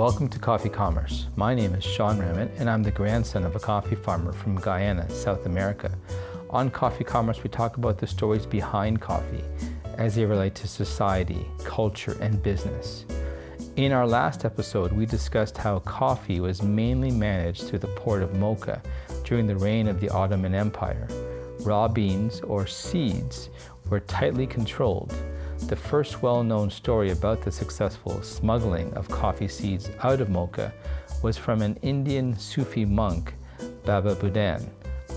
Welcome to Coffee Commerce. My name is Sean Ramit, and I'm the grandson of a coffee farmer from Guyana, South America. On Coffee Commerce, we talk about the stories behind coffee as they relate to society, culture, and business. In our last episode, we discussed how coffee was mainly managed through the port of Mocha during the reign of the Ottoman Empire. Raw beans, or seeds, were tightly controlled. The first well-known story about the successful smuggling of coffee seeds out of Mocha was from an Indian Sufi monk, Baba Budan.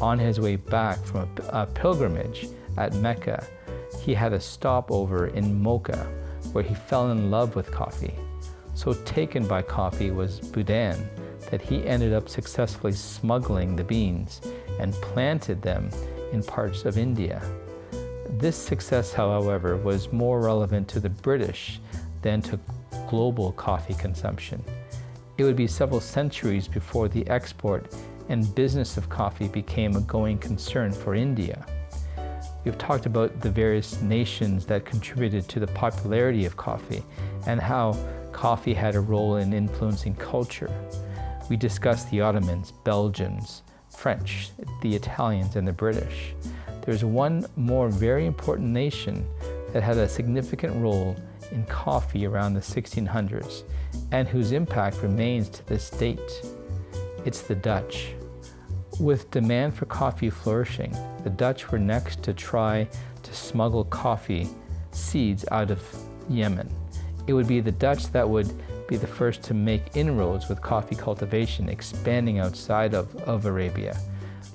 On his way back from a pilgrimage at Mecca, he had a stopover in Mocha where he fell in love with coffee. So taken by coffee was Budan that he ended up successfully smuggling the beans and planted them in parts of India. This success, however, was more relevant to the British than to global coffee consumption. It would be several centuries before the export and business of coffee became a going concern for India. We've talked about the various nations that contributed to the popularity of coffee and how coffee had a role in influencing culture. We discussed the Ottomans, Belgians, French, the Italians, and the British. There's one more very important nation that had a significant role in coffee around the 1600s and whose impact remains to this date. It's the Dutch. With demand for coffee flourishing, the Dutch were next to try to smuggle coffee seeds out of Yemen. It would be the Dutch that would be the first to make inroads with coffee cultivation, expanding outside of Arabia.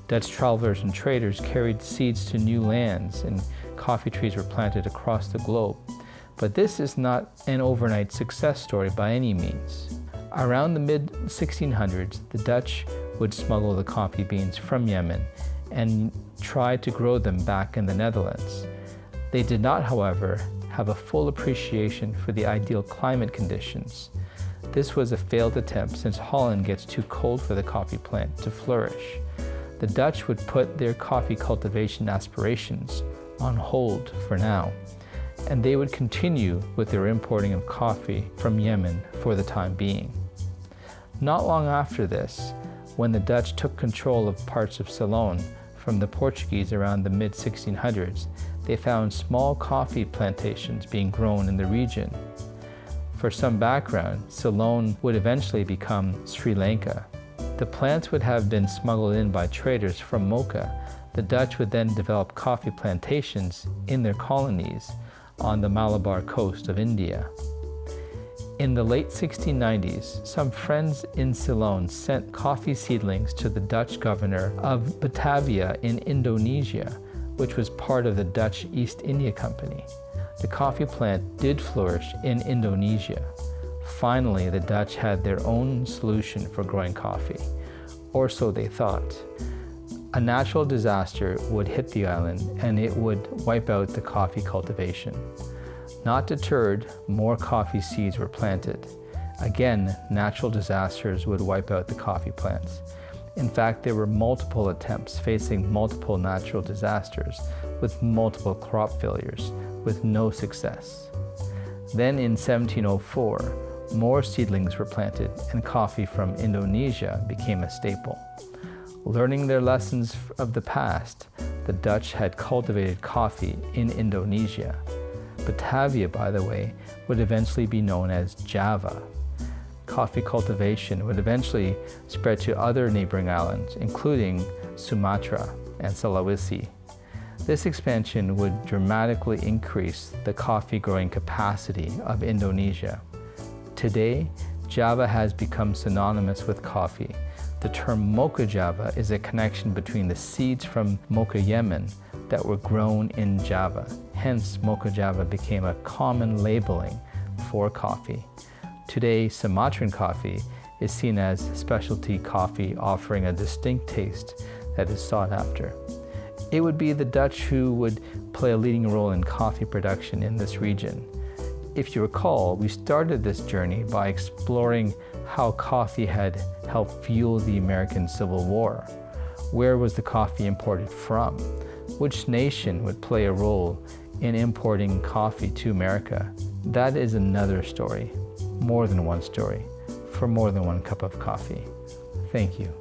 Dutch travelers and traders carried seeds to new lands, and coffee trees were planted across the globe. But this is not an overnight success story by any means. Around the mid-1600s, the Dutch would smuggle the coffee beans from Yemen and try to grow them back in the Netherlands. They did not, however, have a full appreciation for the ideal climate conditions. This was a failed attempt since Holland gets too cold for the coffee plant to flourish. The Dutch would put their coffee cultivation aspirations on hold for now, and they would continue with their importing of coffee from Yemen for the time being. Not long after this, when the Dutch took control of parts of Ceylon from the Portuguese around the mid-1600s, they found small coffee plantations being grown in the region. For some background, Ceylon would eventually become Sri Lanka. The plants would have been smuggled in by traders from Mocha. The Dutch would then develop coffee plantations in their colonies on the Malabar coast of India. In the late 1690s, some friends in Ceylon sent coffee seedlings to the Dutch governor of Batavia in Indonesia, which was part of the Dutch East India Company. The coffee plant did flourish in Indonesia. Finally, the Dutch had their own solution for growing coffee, or so they thought. A natural disaster would hit the island and it would wipe out the coffee cultivation. Not deterred, more coffee seeds were planted. Again, natural disasters would wipe out the coffee plants. In fact, there were multiple attempts facing multiple natural disasters with multiple crop failures, with no success. Then in 1704, more seedlings were planted and coffee from Indonesia became a staple. Learning their lessons of the past, the Dutch had cultivated coffee in Indonesia. Batavia, by the way, would eventually be known as Java. Coffee cultivation would eventually spread to other neighboring islands, including Sumatra and Sulawesi. This expansion would dramatically increase the coffee growing capacity of Indonesia. Today, Java has become synonymous with coffee. The term Mocha Java is a connection between the seeds from Mocha, Yemen that were grown in Java. Hence, Mocha Java became a common labeling for coffee. Today, Sumatran coffee is seen as specialty coffee offering a distinct taste that is sought after. It would be the Dutch who would play a leading role in coffee production in this region. If you recall, we started this journey by exploring how coffee had helped fuel the American Civil War. Where was the coffee imported from? Which nation would play a role in importing coffee to America? That is another story, more than one story. for more than one cup of coffee. Thank you.